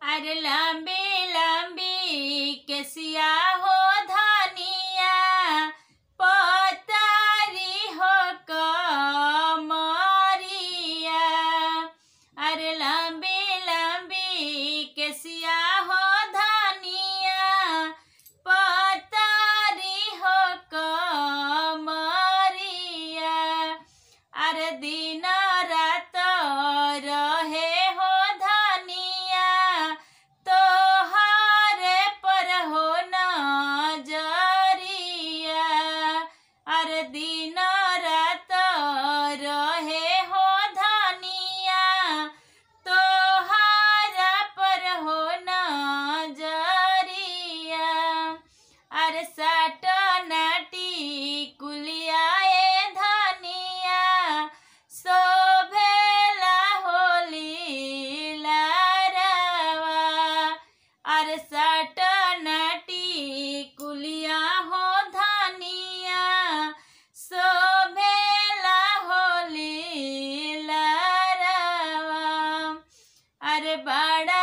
अरे लंबी लंबी केसिया हो धनिया, पतारी हो कमरिया। अरे लंबी लंबी केसिया हो धनिया, पतारी हो कमरिया। अरे दिन रात रहे हो धनिया, तोहरे पर हो नजरिया। अरे दिन रात रहे हो धनिया, तोहरा पर हो नजरिया। अरे साट नाटी कुलिया धनिया, शोभेला होली लारवा। अरे साट नाटी कुलिया हो धनिया, शोभेला होली लारवा। अरे बड़ा